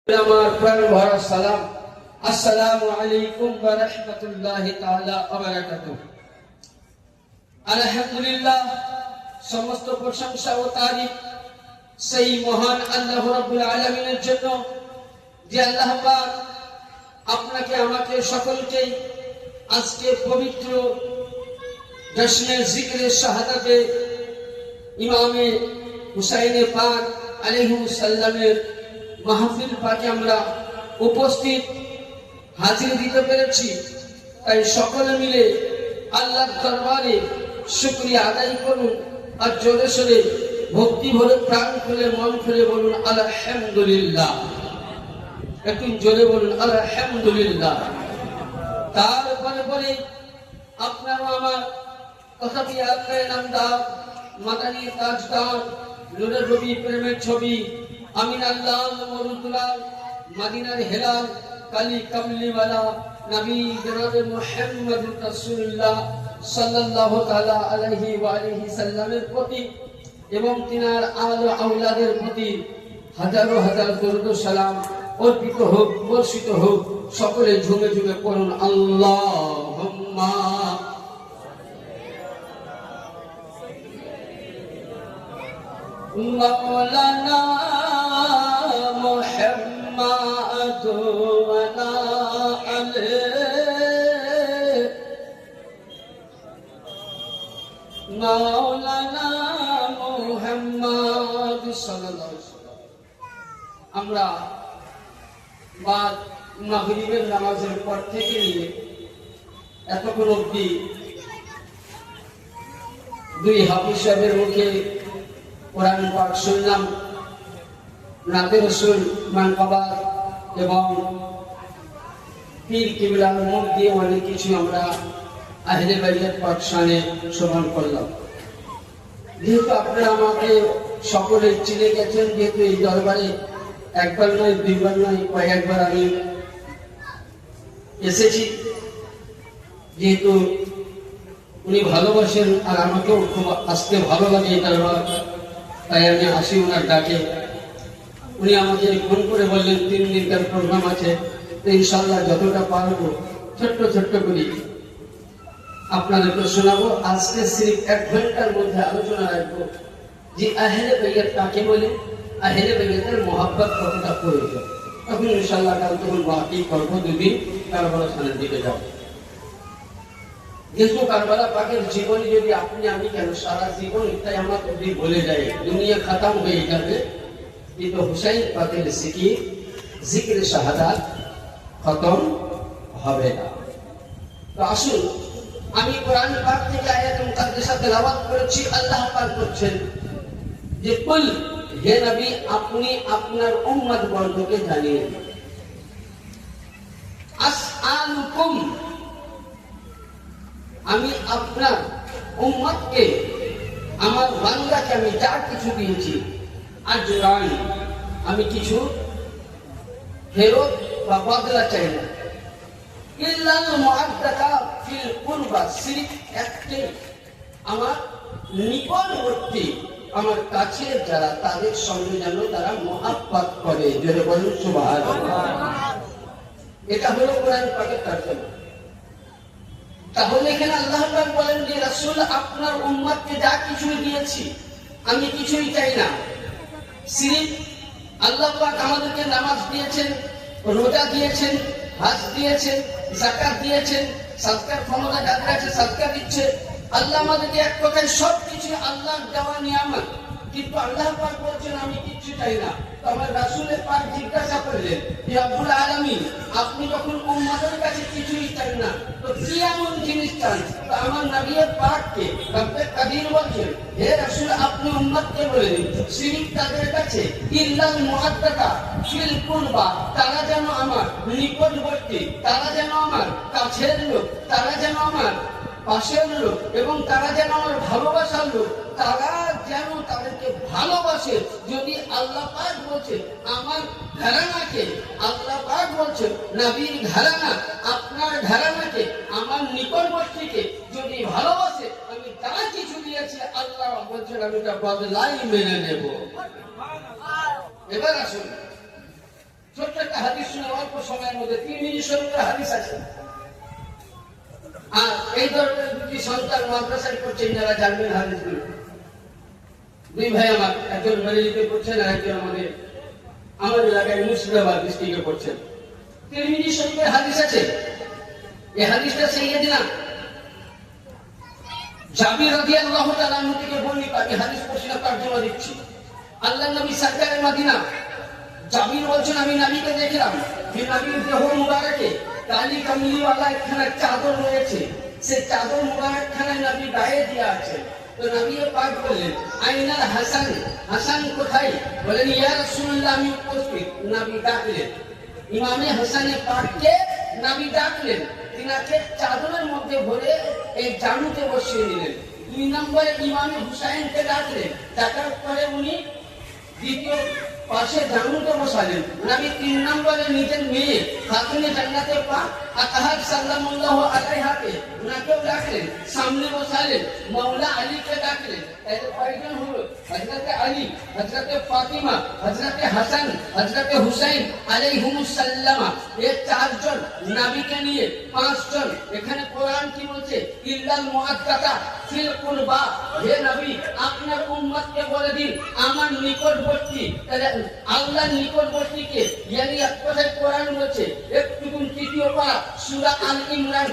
আমার প্রাণ ভরা সালাম, আসসালামু আলাইকুম ওয়া রাহমাতুল্লাহি তাআলা ওয়া বারাকাতুহু। আলহামদুলিল্লাহ, সমস্ত প্রশংসা ও তারিফ সেই মহান আল্লাহ রাব্বুল আলামিনের জন্য, যে আল্লাহ পাক আপনাকে আমাকে সকলকে আজকে পবিত্র জশ্নে জিক্রে শাহাদাতে ইমামে হুসাইনে পাক আলাইহিস সালামের মাহফিল পাকে আমরা উপস্থিত হাজির দিতে পেরেছি। তাই সকলে মিলে আল্লাহর দরবারে শুকরিয়া আদায় করুন, আর জোরে সোরে ভক্তি ভরে প্রাণ খুলে মন খুলে বলুন আলহামদুলিল্লাহ। একটু জোরে বলুন আলহামদুলিল্লাহ। তারপরে বলে আপনারা আমার তথাপি আপনার নামদার মাদানী তাজদার নূরের রবি প্রেমের ছবি আমিন আল্লাহ মরুদুলাল মদিনার হেলাল কালী কামলিওয়ালা নবী জনাবে মুহাম্মদ রাসূলুল্লাহ সাল্লাল্লাহু তাআলা আলাইহি ওয়া আলিহি সাল্লামের প্রতি এবং তিনার আলো আওলাদের প্রতি হাজারো হাজার দরুদ ও সালাম অর্পিত হোক, বর্ষিত হোক। সকলে ঝুমে ঝুমে পড়ুন আল্লাহুম্মা মাওলানা মুহাম্মদ ওয়া আলা আলিহি মাওলানা মুহাম্মদ সাল্লাল্লাহু আলাইহি ওয়াসাল্লাম। আমরা বাদ মাগরিবের নামাজের পর থেকে নিয়ে এতক্ষণ অবধি দুই হাফিজ সাহেবের মুখে কোরআন পাক শুনলাম, নাতে রাসূল মানকাবাত এবং পীর কিবলার মুখ দিয়ে অনেক কিছু আমরা আহলে বাইতের পাক শানে শ্রবণ করলাম। যেহেতু আপনারা আমাকে সকলে চিনে গেছেন, যেহেতু এই দরবারে একবার নয় দুইবার নয় কয়েকবার আমি এসেছি, যেহেতু উনি ভালোবাসেন আর আমাকেও খুব আসতে ভালো লাগে এই দরবার, তাই আমি আসি ওনার ডাকে। উনি আমাকে ফোন করে বললেন 3 দিনকার প্রোগ্রাম আছে, তো ইনশাআল্লাহ যতটা পারবো ছোট্ট ছোট্ট করি আপনাদেরকে শোনাবো। আজকে সির্ফ 1 ঘন্টার মধ্যে আলোচনা রাখবো যে আহলে বাইত কাকে বলে, আহলে বাইতের মহব্বত কতটা প্রয়োজন। তখন ইনশাআল্লাহ কাল তখন বাকি করবো 2 দিন কারবালা স্থানের দিকে যাব। যেহেতু কারবালা পাকের জীবনী যদি আপনি আমি কেন সারা জীবন তাই আমরা যদি বলে যাই দুনিয়া খতম হয়ে যাবে, কিন্তু হুসাইন পাকের জিকির শাহাদাত খতম হবে না। তো আসুন, আমি কোরআন পাক থেকে আয়াত মুকাদ্দাসা তেলাওয়াত করেছি। আল্লাহ পাক বলছেন যে কুল, হে নবী আপনি আপনার উম্মত বর্গকে জানিয়ে দিন, আসআলুকুম আমি আপনার উম্মতকে আমার বান্দাকে আমি যা কিছু দিয়েছি আজরান আমি কিছু ফেরত বা বদলা চাই না। ইল্লাল মুআদ্দাকা ফিল কুরবা, সির্ফ একটাই আমার নিকটবর্তী আমার কাছে যারা তাদের সঙ্গে যেন তারা মুহাব্বত করে। জোরে বলুন সুবহানাল্লাহ। এটা হলো কোরআন পাকের তর্জমা। তাহলে এখানে আল্লাহ পাক বলেন যে রাসূল আপনার উম্মতকে যা কিছু দিয়েছি আমি কিছুই চাই না। সির্ফ আল্লাহ পাক আমাদেরকে নামাজ দিয়েছেন, রোজা দিয়েছেন, হজ দিয়েছেন, যাকাত দিয়েছেন, সাদকার ক্ষমতা যাদের আছে সাদকা দিচ্ছে। আল্লাহ আমাদেরকে এক কথায় সবকিছু আল্লাহর দেওয়া নিয়ামত, কিন্তু আল্লাহ পাক বলছেন আমি কিচ্ছু চাই না। তো আমার রাসূলের পাক জিজ্ঞাসা করলেন যে রব্বুল আলামিন আপনি যখন উম্মতের কাছে কিছুই চান না, তো কি এমন জিনিস চান? তো আমার নবীর পাককে রব্বে কাদির বলছেন হে রাসূল আপনি উম্মতকে বলে দিন সির্ফ তাদের কাছে ইল্লাল মুআদ্দাকা ফিল কুরবা, তারা যেন আমার নিকটবর্তী, তারা যেন আমার কাছের লোক, তারা যেন আমার পাশের লোক, এবং তারা যেন আমার ভালোবাসার লোক, তারা যেন তাদেরকে ভালোবাসে। যদি আল্লাহ পাক বলছেন আমার ঘরানাকে, আল্লাহ পাক বলছেন নবীর ঘরানা আপনার ঘরানাকে আমার নিকটবর্তীকে যদি ভালোবাসে, আমি যা কিছু দিয়েছি আল্লাহ বলছেন আমি এটা বদলাই মেনে নেব। এবার আসুন ছোট্ট একটা হাদিস শুনে অল্প সময়ের মধ্যে তিরমিজি শরীফের হাদিস আছে। আর এই ধরনের দুটি সন্তান মাদ্রাসায় পড়ছেন, যারা জানবেন হাদিসগুলো। দুই ভাই আমার, একজন বেরেলিতে পড়ছেন আর একজন আমার এলাকায় মুর্শিদাবাদ ডিস্ট্রিক্টে পড়ছেন। তিরমিজি শরীফের হাদিস আছে। এই হাদিসটা সাইয়েদনা জাবির রাদিয়াল্লাহু তাআলা আনহু থেকে বর্ণিত। এই হাদিস পড়ছিলাম তার জন্য দিচ্ছি। আল্লাহর নবী সরকারে মদিনা, জাবির বলছেন আমি নবীকে দেখলাম, যে নবীর দেহ মুবারকে কালি কামলিওয়ালা একখানা চাদর রয়েছে, সে চাদর মুবারক খানা নবী গায়ে দিয়ে আছে। তো নবী পাক বললেন আইনাল হাসান, হাসান কোথায়? বলেন ইয়া রাসূলুল্লাহ আমি উপস্থিত। নবী ডাকলেন ইমামে হাসানে পাককে, নবী ডাকলেন, তিনাকে চাদরের মধ্যে ভরে এই জানুতে বসিয়ে দিলেন। 2 নম্বরে ইমামে হুসাইনকে ডাকলেন, ডাকার পরে উনি দ্বিতীয় পাশে জানুতে বসালেন। নবী 3 নম্বরে নিজের মেয়ে খাতুনে জান্নাতে পাক আতাহার সাল্লাল্লাহু আলাইহাকে উনাকেও ডাকলেন, সামনে বসালেন। মাওলা আলীকে ডাকলেন। তাহলে কয়জন হলো? হযরতে আলী, হযরতে ফাতিমা, হযরতে হাসান, হযরতে হুসাইন আলাইহিমুস সালামা। এই 4 জন নবীকে নিয়ে 5 জন। এখানে কোরআন কি বলছে? ইল্লাল মুআদ্দাতা ফিল কুরবা। হে নবী আপনার উম্মতকে বলে দিন আমার নিকটবর্তী। তাহলে আল্লাহর নিকটবর্তী কে? ইয়ানি এক কথায় কোরআন বলছে। একটু তৃতীয় পারা সূরা আল ইমরান,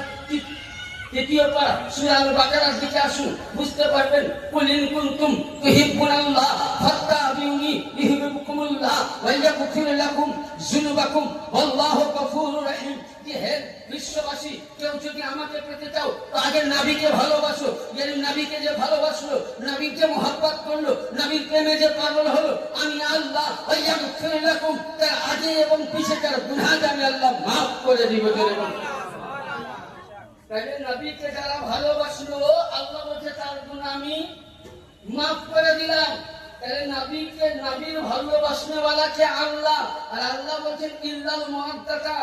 তৃতীয় পারা সূরা আল বাকারার দিকে আসুন, বুঝতে পারবেন। কুল ইন কুনতুম তুহিব্বুনাল্লাহ ফাত্তাবিউনি ইউহিব্বুকুমুল্লাহ ওয়া ইয়াগফির লাকুম যুনুবাকুম আল্লাহু গফুরুর রহিম। কি হে বিশ্ববাসী, কেউ যদি আমাকে পেতে চাও তো আগে নবীকে ভালোবাসো। এই নবীকে যে ভালোবাসলো, নবীর যে মহব্বত করলো, নবীর প্রেমে যে পাগল হলো, আমি আল্লাহ ওয়া ইয়াগফির লাকুম, তার আগে এবং পিছে তার গুনাহ আমি আল্লাহ maaf করে দিব। তাহলে নবীকে যারা ভালোবাসলো আল্লাহ বলছে তার গুনাহ আমি maaf করে দিলাম। তাহলে নবীকে, নবীর ভালোবাসনেওয়ালাকে আল্লাহ, আর আল্লাহ বলছেন ইল্লাল মুআদ্দাতা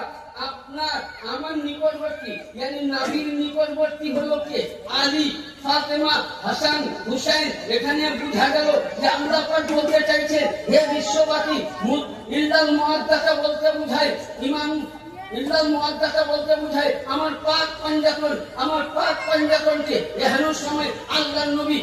আপনার আমার নিকটবর্তী। ইয়ানি নবীর নিকটবর্তী হলো কে? আলী, ফাতেমা, হাসান, হুসাইন। এখানে বোঝা গেল যে আল্লাহ পাক বলতে চাইছে হে বিশ্ববাসী, ইল্লাল মুআদ্দাতা বলতে বোঝায় ইমাম, ইল্লাল মুআদ্দাতা বলতে বোঝায় আমার পাক পাঞ্জাতন, আমার পাক পাঞ্জাতনকে। এহেন সময় আল্লাহর নবী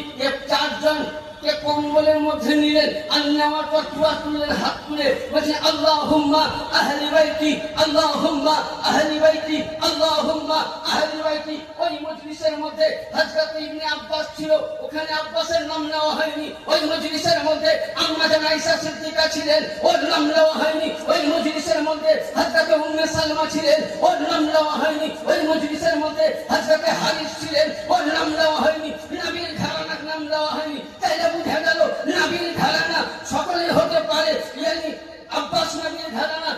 4 জন কে কম্বলের মধ্যে নিলেন, আর নেওয়ার পর তুললেন, হাত তুলে বলছেন আল্লাহুম্মা আহলি বাইতি, আল্লাহুম্মা আহলি বাইতি, আল্লাহুম্মা আহলি বাইতি। ওই মজলিসের মধ্যে হযরত ইবনে আব্বাস ছিল, ওখানে আব্বাসের নাম নেওয়া হয়নি। ওই মজলিসের মধ্যে আম্মা জান আয়েশা সিদ্দিকা ছিলেন, ওর নাম নেওয়া হয়নি। ওই মজলিসের মধ্যে হযরত উম্মে সালমা ছিলেন, ওর নাম নেওয়া হয়নি। ওই মজলিসের মধ্যে হযরত হারিস ছিলেন, ওর নাম নেওয়া হয়নি। নবীর ঘরানার নাম নেওয়া হয়নি। তাইলে বুঝা গেল নবীর ঘরানা সকলেই হতে পারে। ইয়ানি আব্বাস নবীর ঘরানা,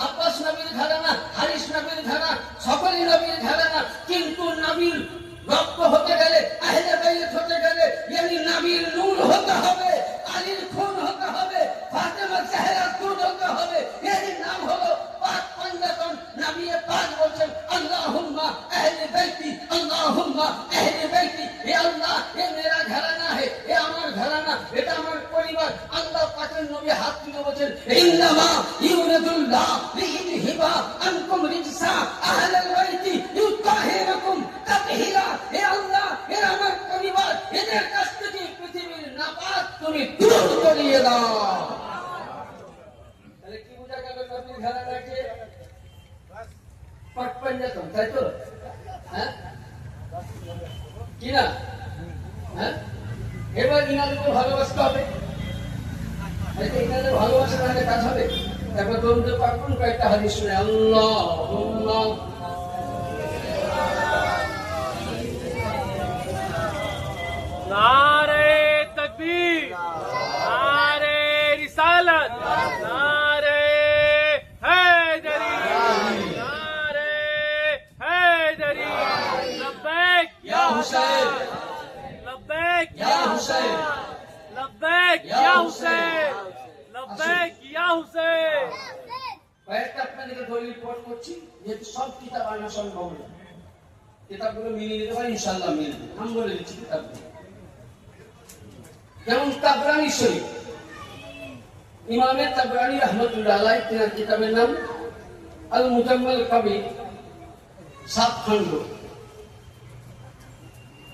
আব্বাস নবীর ঘরানা, হারিস নবীর ঘরানা, সকলেই নবীর ঘরানা। কিন্তু নবীর রক্ত হতে গেলে, আহলে বাইত হতে গেলে ইয়ানি নবীর নূর হতে হবে, আলীর খুন হতে হবে, ফাতেমার চেহারা দুধ হতে হবে। এর নাম হলো পাক পাঞ্জাতন। নবী পাক বলছেন আল্লাহুম্মা আহলে বাইতি, আল্লাহুম্মা আহলে বাইতি। হে আল্লাহ, এ মেরা ঘরানা হে, এ আমার ঘরানা, এটা আমার পরিবার। আল্লাহ পাকের নবী হাত তুলে বলেন ইন্নামা ইউরিদুল্লাহ লিইযহিবা আনকুম রিজসা আহলাল বাইতি ইউতাহিরাকুম তাতহীরা। হে আল্লাহ, এরা আমার পরিবার, এদের কাছ থেকে পৃথিবীর নাপাক তুমি দূর করিয়ে দাও। তাহলে কি বোঝা গেল? নবীর ঘরানাকে পাক পাঞ্জাতন, তাই তো? হ্যাঁ কি না? হ্যাঁ, এবার ইনাদেরকে ভালোবাসতে হবে। ইনাদের ভালোবাসা না কাজ হবে। তারপর দরুদে পাক করুন, কয়েকটা হাদিস শুনে। আল্লাহুম্মা नारे तकबीर, नारे रिसालत, नारे हैदरी, नारे हैदरी। लब्बैक या हुसैन, लब्बैक या हुसैन, लब्बैक या हुसैन, लब्बैक या हुसैन। কয়েকটা আপনাদেরকে দলিল পাঠ করছি, যেহেতু সব কিতাব আনা সম্ভব না। কিতাবগুলো মিলিয়ে দিতে পারি, ইনশাআল্লাহ মিলবে। নাম বলে দিচ্ছি কিতাবগুলো। যেমন তাবরানী শরীফ, ইমামে তাবরানি রহমতুল্লাহ আলাইহি তিনার কিতাবের নাম আল মুজাম্মাল কবির, 7 খণ্ড,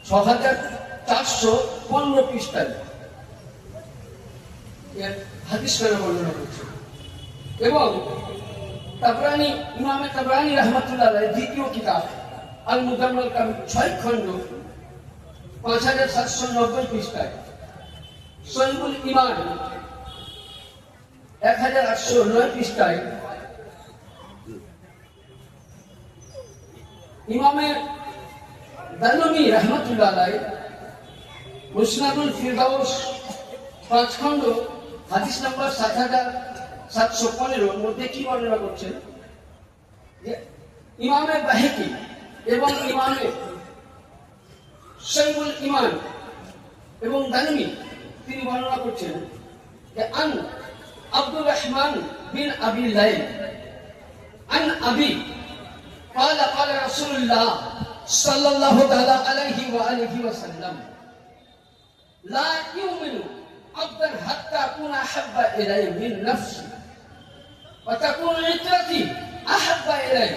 6415 পৃষ্ঠায় এর হাদিস খানা বর্ণনা করছে। এবং তাবরানি, ইমামে তাবরানি রহমতুল্লাহ আলাইহি দ্বিতীয় কিতাব আল মুজাম্মাল কবির 6 খণ্ড, 5790 পৃষ্ঠায়, সহিহুল ঈমান 1809 পৃষ্ঠায়, ইমামে দারমি রহমতুল্লাহ আলাইহি মুসনাদুল ফিরদাউস 5 খণ্ড, হাদিস নম্বর 7715 মধ্যে কি বর্ণনা করছেন যে ইমামে বাহেকি এবং ইমামে সহিহুল ঈমান এবং দারমি তিনি বর্ণনা করছেন যে আন আব্দুর রহমান বিন আবি লাইল আন আবি قال قال رسول الله صلى الله عليه وآله وسلم لا يؤمن عبد حتى أكون أحب إليه من نفسي وتكون عترتي أحب إليه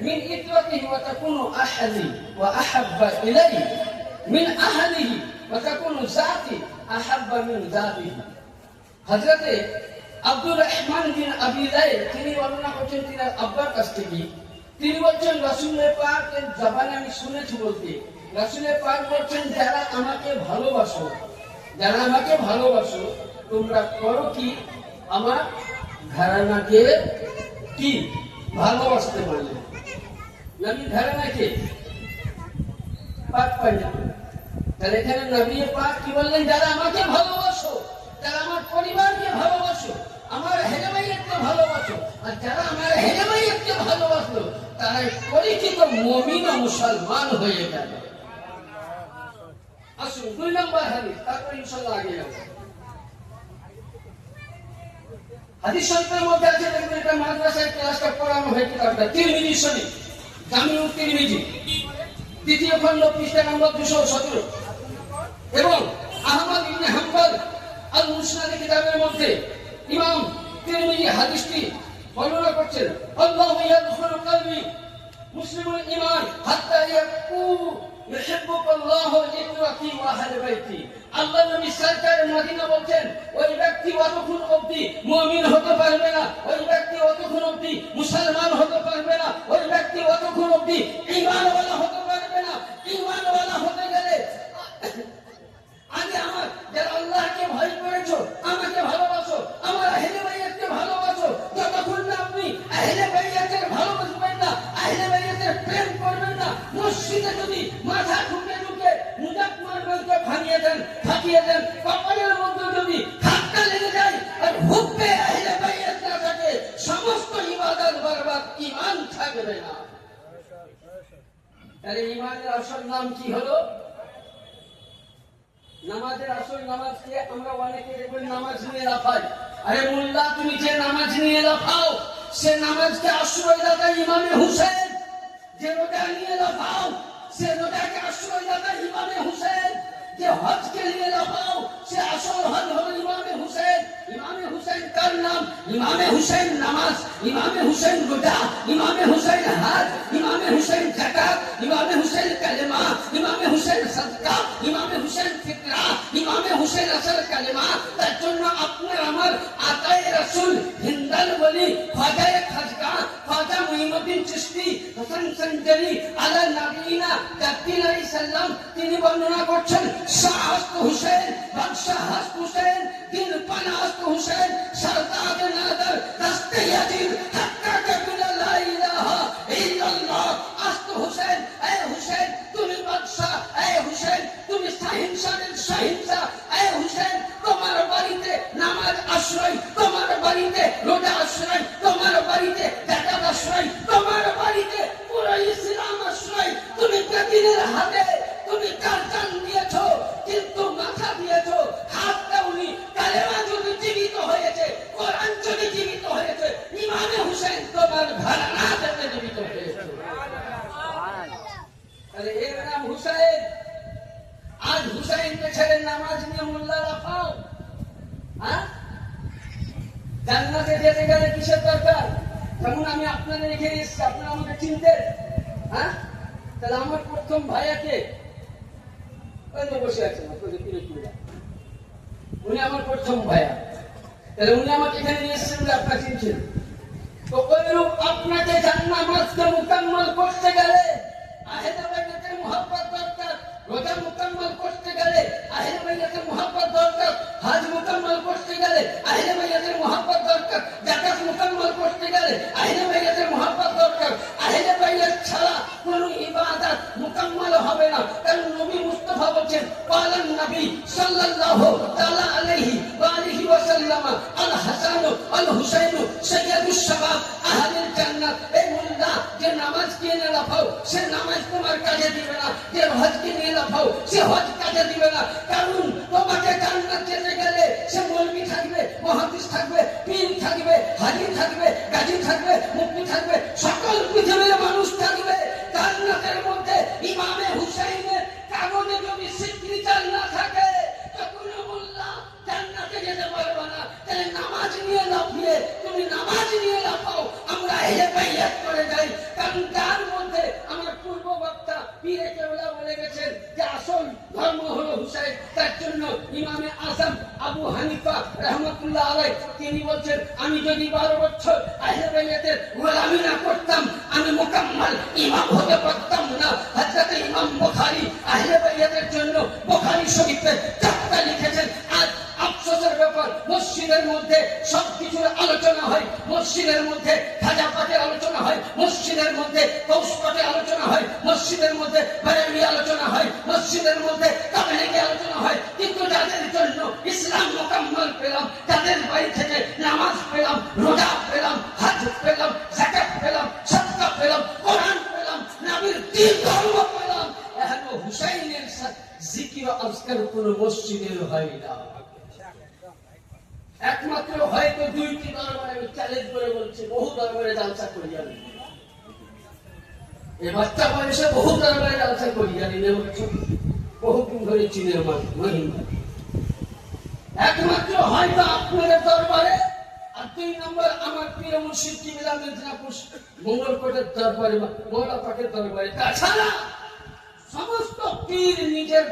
من عترته وتكون أهلي وأحب إليه من أهله وتكون ذاتي أحب من ذاته حضرت আব্দুর রহমান বিন আবি লাইল তিনি বর্ণনা করছেন তিনি আব্বার কাছ থেকে, তিনি বলছেন রাসূলের পাকের জবানে আমি শুনেছি বলতে, রাসূলের পাক বলছেন যারা আমাকে ভালোবাসো তোমরা করো কি, আমার ঘরানাকে কি ভালোবাসতে পারলে। নবী ঘরানাকে পাক পাইলেন, তাহলে এখানে নবী পাক কি বললেন, যারা আমাকে ভালোবাসো, যারা আমার পরিবারকে ভালোবাসো, আমার হেলেমাইয়াকে ভালোবাসো, আর যারা আমার হেলেমাইয়াকে ভালোবাসলো তারাই পরিচিত মুমিন ও মুসলমান হয়ে গেল। আসুন 2 নম্বর হাদিস, তারপর ইনশাআল্লাহ আগে যাব। হাদিস শরীফের মধ্যে আছে, দেখবেন এটা মাদ্রাসায় ক্লাসটা পড়ানো হয়, কিতাবটা তিরমিজি শরীফ, জামিউত তিরমিজি 3য় খণ্ড, পৃষ্ঠা নম্বর 217, এবং আহমদ ইবনে হাম্বল আল মুসনাদ কিতাবের মধ্যে ইমাম তিরমিজি হাদিসটি বর্ণনা করছেন। আল্লাহু ইয়াদখুলু কলবি মুসলিমুল ঈমান হাত্তা ইউহিব্বুকাল্লাহু ইত্রাকি ওয়া আহলে বাইতি। আল্লাহ নবী সরকার মদিনা বলছেন ওই ব্যক্তি অতক্ষণ অবধি মুমিন হতে পারবে না, ওই ব্যক্তি অতক্ষণ অবধি মুসলমান হতে পারবে না, ওই ব্যক্তি অতক্ষণ অবধি ঈমানওয়ালা হতে পারবে না। ঈমানওয়ালা হতে গেলে আগে আমার যারা আল্লাহকে ভয় করেছো, আমাকে ভালোবাসো, আমার আহলে বাইতকে ভালোবাসো। যতক্ষণ না আপনি আহলে বাইতের ভালোবাসবেন না, আহলে বাইতের প্রেম করবেন না, মসজিদে যদি মাথা ঢুকে মুজাফফরকে ভাঙিয়ে দেন, ফাটিয়ে দেন, কপালের মধ্যে যদি ধাক্কা লেগে যায় আর হুব্বে আহলে বাইত না থাকে, সমস্ত ইবাদত বরবাদ, ঈমান থাকবে না। তাহলে ঈমানের আসল নাম কি হলো? নামাজের আসল নামাজকে আমরা অনেকে দেখবেন নামাজ নিয়ে লাফাই। আরে মোল্লা, তুমি যে নামাজ নিয়ে লাফাও সে নামাজকে আশ্রয় দাতা ইমামে হুসেন, যে রোজা নিয়ে লাফাও সে রোজাকে আশ্রয় দাতা ইমামে হুসেন, যে হজকে নিয়ে লাফাও সে আসল হজ হলো ইমামে হুসেন। ইমামে হুসেন কার নাম? ইমামে হুসেন নামাজ, ইমামে হুসেন রোজা, ইমামে হুসেন হজ, ইমামে হুসেন যাকাত, ইমামে হুসেন কালেমা, ইমামে হুসেন সাদকা, ইমামে হুসেন ফিতরা, ইমামে হুসেন আসল কালেমা। তার জন্য আপনার আমার আতায়ে রাসূল হিন্দাল বলি খাজায়ে খাজকা, খাজা মুঈনুদ্দিন চিশতি হাসান সঞ্জরি আলা নবীনা জাতিল আলাইহিস সালাম তিনি বর্ণনা করছেন, শাহস্ত হুসেন, বাদশাহ হাস্ত হুসেন, দিল পানাস্ত হুসেন, সরদার নাদর দস্তে ইয়াজিদ হাক্কা কাবিলা লা ইলাহা ইল্লাল্লাহ। আস্ত হুসেন, এ হুসেন তুমি বাদশাহ, এ হুসেন তুমি শাহিনশানের শাহিনশাহ, এ হুসেন তোমার বাড়িতে নামাজ আশ্রয়, তোমার বাড়িতে রোজা আশ্রয়, তোমার বাড়িতে যাকাত আশ্রয়, তোমার বাড়িতে পুরো ইসলাম আশ্রয়। তুমি কাদিরের হাতে তুমি কারজান দিয়েছো, কিন্তু মাথা দিয়েছো, হাত দাওনি। কালেমা যদি জীবিত হয়েছে, কোরআন যদি জীবিত হয়েছে, যেমন আমি আপনাদের এখানে এসেছি, আপনারা আমাকে চিনতেন? হ্যাঁ, তাহলে আমার প্রথম ভাইয়াকে ওই তো বসে আছেন আপনাদের পিরোজপুরে, উনি আমার প্রথম ভাইয়া। তাহলে উনি আমাকে এখানে নিয়ে এসেছেন বলে আপনারা চিনছেন। তো ওইরূপ আপনাকে জান্নাতকে মুকাম্মাল করতে গেলে আহলে বাইতের মুহাব্বত দরকার, রোজা মুকাম্মাল করতে গেলে আহলে বাইতের মুহাব্বত দরকার, হজ মুকাম্মাল করতে গেলে আহলে বাইতের মুহাব্বত দরকার, যাকাত মুকাম্মাল করতে গেলে আহলে বাইতের মুহাব্বত দরকার। আহলে বাইত ছাড়া কোনো ইবাদত মুকাম্মাল হবে না। কারণ নবী মুস্তাফা বলেন, পালন নবী সাল্লাল্লাহু তাআলা আলাইহি ওয়া আলিহি ওয়া সাল্লাম, আল হাসান আল হুসাইন সাইয়্যিদুশ শাবাব আহলিল জান্নাত। এই মুল্লা যে নামাজ কে নিয়ে লাফাও, সে নামাজ তোমার কাজে দিবে না। যে হজ কে নিয়ে লাফাও, সে হজ কাজে দিবে না। কারণ তোমাকে জান্নাত যেতে গেলে সে মৌলবি থাকবে, মুহাদ্দিস থাকবে, পীর থাকবে, হাজি থাকবে, গাজী থাকবে, মুফতি থাকবে, সকল পৃথিবীর মানুষ থাকবে। জান্নাতের মধ্যে ইমামে হুসাইনের কাগজে যদি সিগনেচার না থাকে তো কোনো মোল্লা জান্নাতে যেতে পারবে না। তাহলে নামাজ নিয়ে লাফিয়ে তুমি নামাজ নিয়ে লাফাও, আমরা আহলে বাইত করে যাই। কারণ তার মধ্যে আমার পূর্ব বক্তা পীরে কেবলা বলে গেছেন যে আসল ধর্ম হলো হুসাইন। তার জন্য ইমামে আযম আবু হানিফা রাহমাতুল্লাহ আলাইহি তিনি বলছেন, আমি যদি 12 বছর আহলে বাইতের গোলামি না করতাম আমি মুকাম্মাল ইমাম হতে পারতাম না। হযরত ইমাম বুখারী আহলে বাইতের জন্য বুখারী শরীফে 4টা লিখেছেন। আজ আফসোসের ব্যাপার, মসজিদের মধ্যে সবকিছুর আলোচনা হয়, মসজিদের মধ্যে খাজা পাঠের আলোচনা হয়, মসজিদের মধ্যে কৌস পাঠের আলোচনা হয়, মসজিদের মধ্যে বারেলি আলোচনা হয়, মসজিদের মধ্যে তাবলীগী আলোচনা হয়। কিন্তু যাদের জন্য ইসলাম মুকাম্মাল পেলাম, যাদের বাড়ি থেকে নামাজ পেলাম, রোজা পেলাম, হজ পেলাম, যাকাত পেলাম, সাদকা পেলাম, কোরআন পেলাম, নবীর দ্বীন ধর্ম পেলাম, এখনো হুসাইনের সাথে জিকির ও আজকার কোন মসজিদের হয় না। একমাত্র হয়তো 2টি দরবারে, আমি চ্যালেঞ্জ করে বলছি, বহু দরবারে জালসা করি আমি, এই বাচ্চা বয়সে বহু দরবারে জালসা করি জানি না, বহুদিন ধরে চীনের মহিমা। একমাত্র হয়তো আপনাদের দরবারে, আর 2 নম্বর আমার পীর মুর্শিদ কিবলা মেদিনীপুর মঙ্গলকোটের দরবারে, মৌলা পাকের দরবারে। তাছাড়া সমস্ত পীর নিজের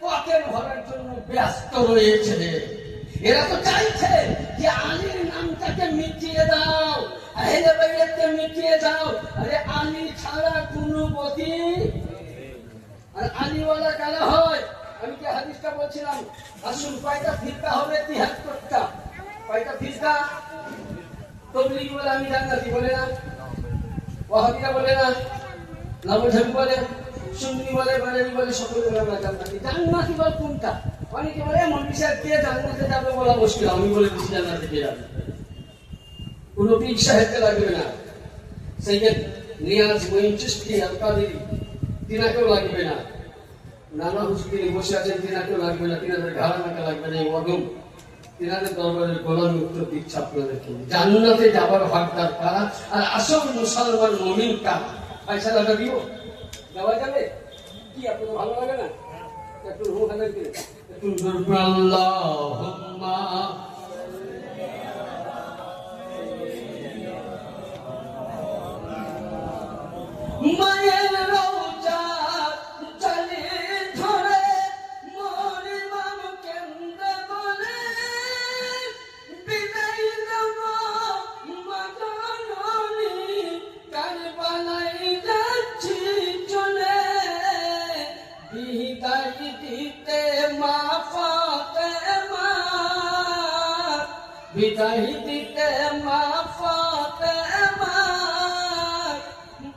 পকেট ভরার জন্য ব্যস্ত রয়েছে। এরা তো চাইছে যে আলীর নামটাকে মিটিয়ে দাও, আহলে বাইতকে মিটিয়ে দাও। আরে আলী ছাড়া কোনো গতি, আর আলীওয়ালা কারা হয়? আমি কি হাদিসটা বলছিলাম, আসুন কয়টা ফিরকা হবে? 73টা। কয়টা ফিরকা? তবলিগী বলে আমি জান্নাতি বলে না, ওয়াহাবিরা বলে না, লামুঝাবি বলে, সুন্নি বলে, বারেলি বলে, সকল বলে আমরা জান্নাতি। জান্নাতি বল কোনটা? অনেকে বলে মৌলভী সাহেব কে জান্নাতে যাবে বলা মুশকিল, আমি বলে দিচ্ছি জান্নাতে কে যাবে। কোন পীর সাহেবকে লাগবে না, সৈয়দ নিয়াজ মঈন চিশতি আল কাদেরী তিনাকেও লাগবে না, নানা হুজুর বসে আছেন তিনাকেও লাগবে না, তিনাদের ঘাড়ানাকে লাগবে না। এই ওয়াগম তিনাদের দরবারের গোলামি উত্তর দিচ্ছে আপনাদেরকে। জান্নাতে যাবার হকদার কারা, আর আসল মুসলমান মুমিন কারা? ফয়সালাটা দিব, দেওয়া যাবে কি? আপনাদের ভালো লাগে না? একটু রুহানের দিন একটু আল্লাহুম্মা মায়ের রওজা চলে ধরে মোর ইমাম কেন্দ্রে বলে বিদায় দেব মদনী কারবালায় যাচ্ছি চলে বিদায় দিতে মা ফাতেমা, বিদায় দিতে মা ফাতেমা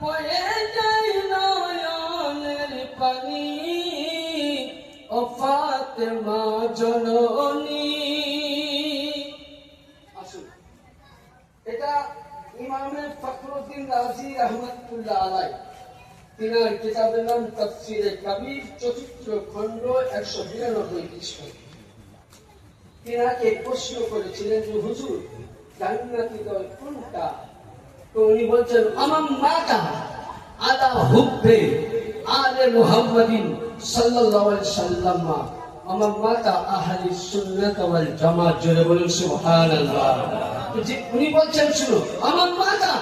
বয়ে যাই নয়নের পানি ও ফাতেমা জননী। আসুন, এটা ইমামে ফখরুদ্দিন রাজি রহমাতুল্লাহ আলাইহি, তিনার কিতাবের নাম তাফসীরে কবির, 4th খণ্ড 192 পৃষ্ঠা। তিনাকে প্রশ্ন করেছিলেন যে হুজুর জান্নাতি দল কোনটা? তো উনি বলছেন, আমার মাতা আলা হুব্বে আলে মুহাম্মাদিন সাল্লাল্লাহু আলাইহি ওয়াসাল্লাম, আমার মাতা আহলে সুন্নাত ওয়াল জামাত। জোরে বলুন সুবহানাল্লাহ। উনি বলছেন শুনো, আমার মাতা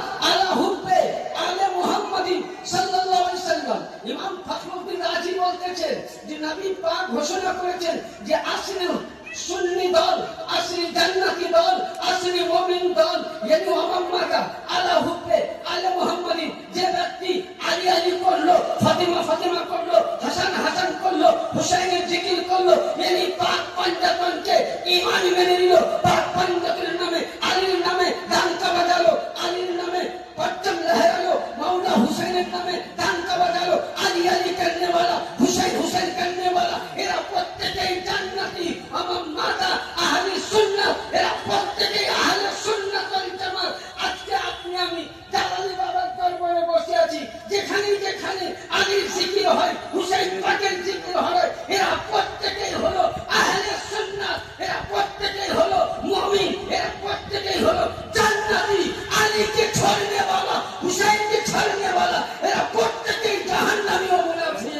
মেনে নিল, তার পঞ্জতের নামে আলীর নামে ডাঙ্কা বাজালো, আলীর নামে পরচম লহরালো, মাওলা হুসেনের নামে ডাঙ্কা বাজালো, আলী আলী করনেওয়ালা, হুসেন হুসেন করনেওয়ালা, এরা প্রত্যেকেই জান্নাতি। আমার মাতা আহলে সুন্নাত, এরা প্রত্যেকেই আহলে সুন্নাত ওয়াল জামাত। আজকে আপনি আমি জালালি বাবার দরবারে বসে আছি, যেখানে যেখানে আলীর জিকির হয়, হুসেন পাকের জিকির হয়, এরা প্রত্যেকেই হলো আহলে সুন্নাত, এরা প্রত্যেকেই হলো মুমিন, এরা প্রত্যেকেই হলো জান্নাতি। আলীকে ছড়নে वाला, হুসেনকে ছড়নে वाला, এরা প্রত্যেকেই জাহান্নামীও বলে আছে।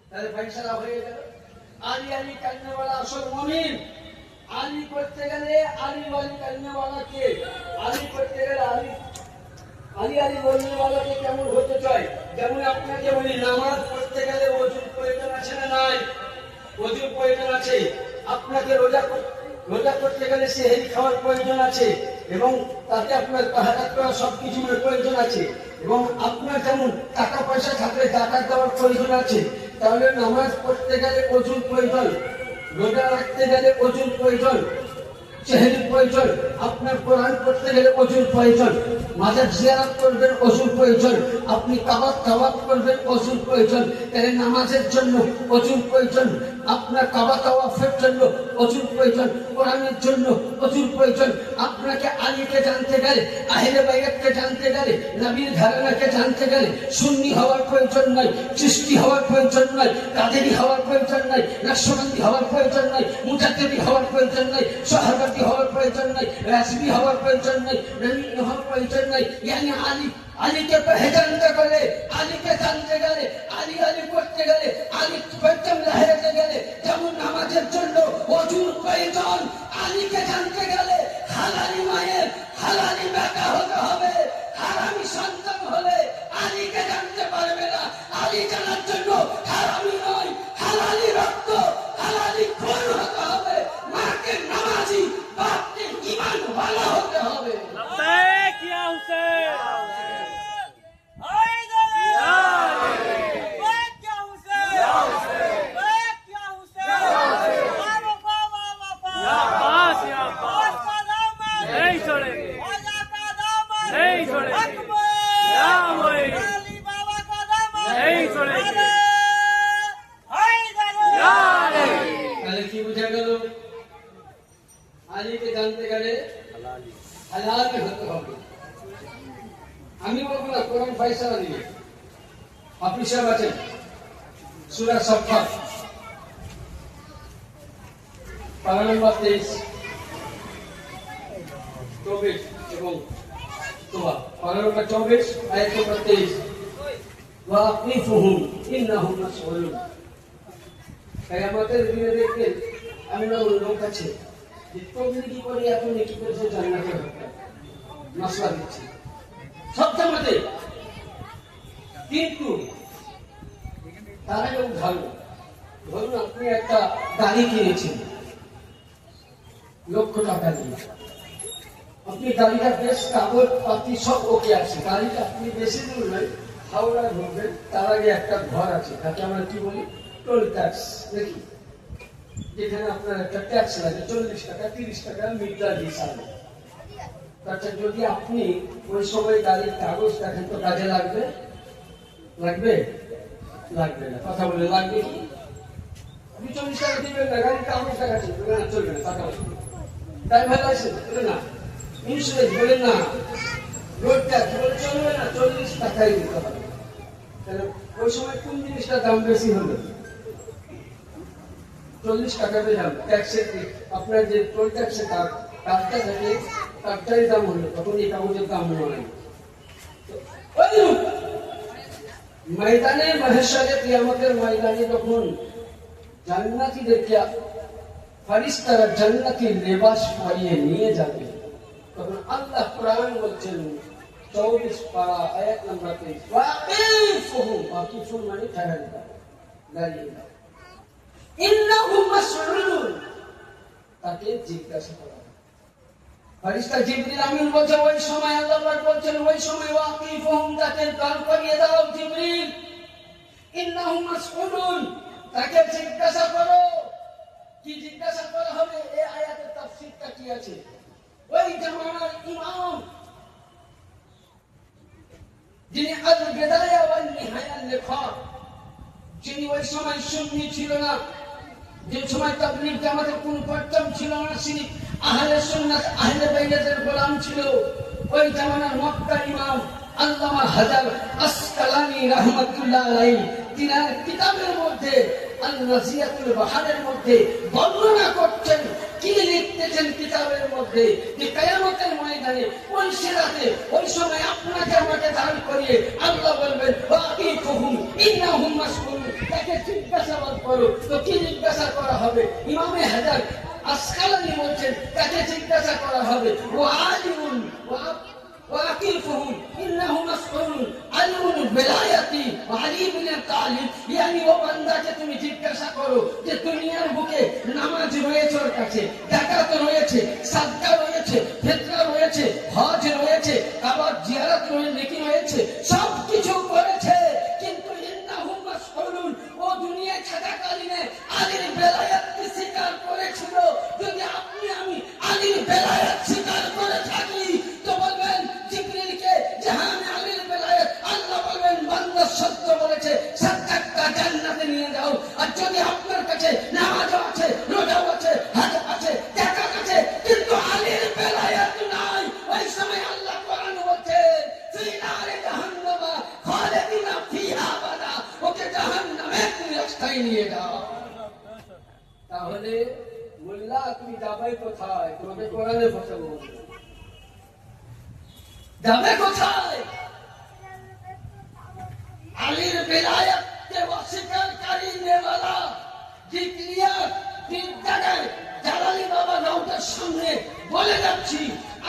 তাহলে ফয়সালা হয়ে গেল, আলী আলী করনে वाला আসল মুমিন। আলী করতে গেলে আলী ওয়ালি করনে वाला কে? আলী করতে গেলে আলী আলী বলনে वाला কে কেমন হতে চাই? যেমন আপনাকে বলি, নামাজ পড়তে গেলে ওযুর প্রয়োজন আছে না নাই? ওযুর প্রয়োজন আছে। আপনাকে রোজা করতে গেলে সেহরি খাওয়ার প্রয়োজন আছে, এবং তাতে আপনার তাহাজ্জুদ করা সবকিছুর প্রয়োজন আছে, এবং আপনার যেমন টাকা পয়সা থাকলে যাকাত দেওয়ার প্রয়োজন আছে। তাহলে নামাজ পড়তে গেলে ওযুর প্রয়োজন, রোজা রাখতে গেলে ওযুর প্রয়োজন, সেহরির প্রয়োজন, আপনার কোরআন পড়তে গেলে ওযুর প্রয়োজন, মাজার জিয়ারত করবেন ওযুর প্রয়োজন, আপনি কাবা তাওয়াফ করবেন ওযুর প্রয়োজন। তাহলে নামাজের জন্য ওযুর প্রয়োজন, আপনার কাবা তাওয়াফের জন্য ওযুর প্রয়োজন, কোরআনের জন্য ওযুর প্রয়োজন। আপনাকে আলীকে জানতে গেলে, আহলে বাইতকে জানতে গেলে, নবীর ঘরানাকে জানতে গেলে সুন্নি হওয়ার প্রয়োজন নাই, চিশতি হওয়ার প্রয়োজন নাই, কাদেরি হওয়ার প্রয়োজন নাই, নকশবন্দি হওয়ার প্রয়োজন নাই, মুজাদ্দিদি হওয়ার প্রয়োজন নাই, সাহাবাতি হওয়ার প্রয়োজন নাই, রাসবি হওয়ার প্রয়োজন নাই, নবী হওয়ার প্রয়োজন নাই। यानी আলীকে পহচানতে গেলে, আলীকে জানতে গেলে, আলী আলী করতে গেলে, আলী পরচম লহরাতে গেলে, যেমন নামাজের জন্য ওযুর প্রয়োজন, আলীকে জানতে গেলে হালালি মায়ের হালালি বেটা হতে হবে। হারামি সন্তান হলে আলীকে জানতে পারবে না। আলী জানার জন্য হারামি নয়, হালালি রক্ত, হালালি খুন হতে হবে। মাকে নামাজি, বাপকে ঈমান ওয়ালা হতে হবে। लब्बैक या हुसैन, या अब्बास, या अब्बास, नहीं छोड़ेंगे, नहीं छोड़ेंगे, या मोइन, नहीं छोड़ेंगे, या अली। তাহলে কি বুঝা গেল? আলীকে জানতে গেলে হালালি হতে হবে। আমি বলবো না, কোরআন ফয়সালা দিবে। আপনি সব আছেন সূরা সাফফাত পারা নম্বর 23, 24 এবং তোবা পারা নম্বর 24 আয়াত নম্বর 23, ওয়াকিফুহুম ইন্নাহুম মাসউলুন। কিয়ামতের দিনে দেখবেন আমি না লোক আছে যে তবলিগি করে এত নেকি করেছে, জান্নাতে ঢুকবে, মশলা দিচ্ছে সব জামাতে, কিন্তু তারা কেউ ভালো। ধরুন আপনি একটা গাড়ি কিনেছেন লক্ষ টাকা দিয়ে, আপনি গাড়িটা বেশ কাগজ পাতি সব ওকে আছে, গাড়িটা আপনি বেশি দূর নয়, হাওড়া ঢুকবেন, তার আগে একটা ঘর আছে, তাকে আমরা কি বলি, টোল ট্যাক্স, দেখি যেখানে আপনার একটা ট্যাক্স লাগে 40 টাকা 30 টাকা মিটার হিসাবে। আচ্ছা, যদি আপনি ওই সময় গাড়ির কাগজ দেখেন তো কাজে লাগবে? লাগবে? লাগবে না। কথা বলে লাগবে কি? আপনি 40 টাকা দিবেন না, গাড়ির কাগজ দেখাচ্ছেন, না চলবে না, টাকা লাগবে। ড্রাইভার লাইসেন্স বলে না, ইন্স্যুরেন্স বলে না, রোড ট্যাক্স বলে চলবে না, 40 টাকাই দিতে হবে। তাহলে ওই সময় কোন জিনিসটার দাম বেশি হলো? 40 টাকা দাম ট্যাক্সের, আপনার যে টোল ট্যাক্সের কার্ডটা থাকে তারটাই দাম হলো, তখন এই কাগজের দাম নয়। ময়দানে মাহশারে কিয়ামতের ময়দানে যখন জান্নাতীদেরকে ফেরেশতারা জান্নাতি লিবাস পরিয়ে নিয়ে যাবে, তখন আল্লাহ কোরআন বলছেন 24 পারা আয়াত নম্বর 23, ওয়াকিফুহুম, ওয়াকিফুন মানে দাঁড়িয়ে দাঁড়িয়ে, ইন্নাহুম মাসউলুন, তাকে জিজ্ঞাসা করা হবে। ফেরেশতা জিবরিল আমিন বলছে, ওই সময় আল্লাহ পাক বলছেন, ওই সময় ওয়াকিফুহুম, তাকে দাঁড় করিয়ে দাও জিবরিল, ইন্নাহুম মাসউলুন, তাকে জিজ্ঞাসা করো। কি জিজ্ঞাসা করা হবে? এই আয়াতের তাফসীরটা কি আছে? ওই জামানার ইমাম যিনি আল বিদায়া ওয়ান নিহায়ার লেখক, যিনি ওই সময় সুন্নি ছিল না, যে সময় তাবলীগ জামাতের কোন পর্যাম ছিল না, তিনি আহলে সুন্নাত আহলে বাইতের গোলাম ছিল। ওই জামানার মক্কার ইমাম আল্লামা হাজার আসকালানি রাহমাতুল্লাহ আলাইহি তিনার কিতাবের মধ্যে আল-রাজিয়াতুল বাহারের মধ্যে বর্ণনা করছেন, কি লিখতেছেন কিতাবের মধ্যে, যে কিয়ামতের ময়দানে ওই সিরাতে ওই সময় আপনাকে আমাকে দাঁড় করিয়ে আল্লাহ বলবেন ওয়াকিফুহুম ইন্নাহুম মাসউলুন, তাকে জিজ্ঞাসাবাদ করো। তো কি জিজ্ঞাসা করা হবে? ইমামে হাজার আসকালানি বলছেন তাকে জিজ্ঞাসা করা হবে ওয়ালিমুন ওয়াকিফুহুম ইন্নাহুম মাসউলুন আলিমুল বেলায়াতি ওয়া আলিমুল তালিম, yani ও বান্দাকে তুমি জিজ্ঞাসা করো যে দুনিয়ার বুকে নামাজ রয়েছে, ওর কাছে যাকাত রয়েছে, সাদকা রয়েছে, ফিতরা রয়েছে, হজ রয়েছে, কাবা জিয়ারত রয়েছে, নেকি রয়েছে, সব কিছু করেছে, কিন্তু ইন্নাহুম মাসউলুন, ও দুনিয়া থাকাকালীনে আলীর বেলায়াতকে স্বীকার করেছিল। যদি আপনি আমি আলীর বেলায়াত স্বীকার করে থাকি তো বলবেন জিবরিলকে যে হ্যাঁ আমি আলীর বেলায়াত, আল্লাহ বলবেন বান্দা সত্য বলেছে, সাক্ষাৎটা জান্নাতে নিয়ে যাও। আর যদি আপনার কাছে নামাজও আছে, রোজাও আছে, হজ আছে, যাকাত আছে, কিন্তু আলীর বেলায়াত নাই, ওই সময় আল্লাহ কোরআন বলছে ফি নারে জাহান্নামা খালিদিনা ফিহা আবাদা, ওকে জাহান্নামে তুমি অস্থায়ী নিয়ে যাও। তাহলে মোল্লা তুমি যাবে কোথায়? তোমাকে কোরআনে ফসাবো, যাবে কোথায়? আলীর বেলায়াতকে অস্বীকারী নেওয়ালা জিকিরিয়া তিন জায়গায় জালালি বাবা রওজার সামনে বলে যাচ্ছি,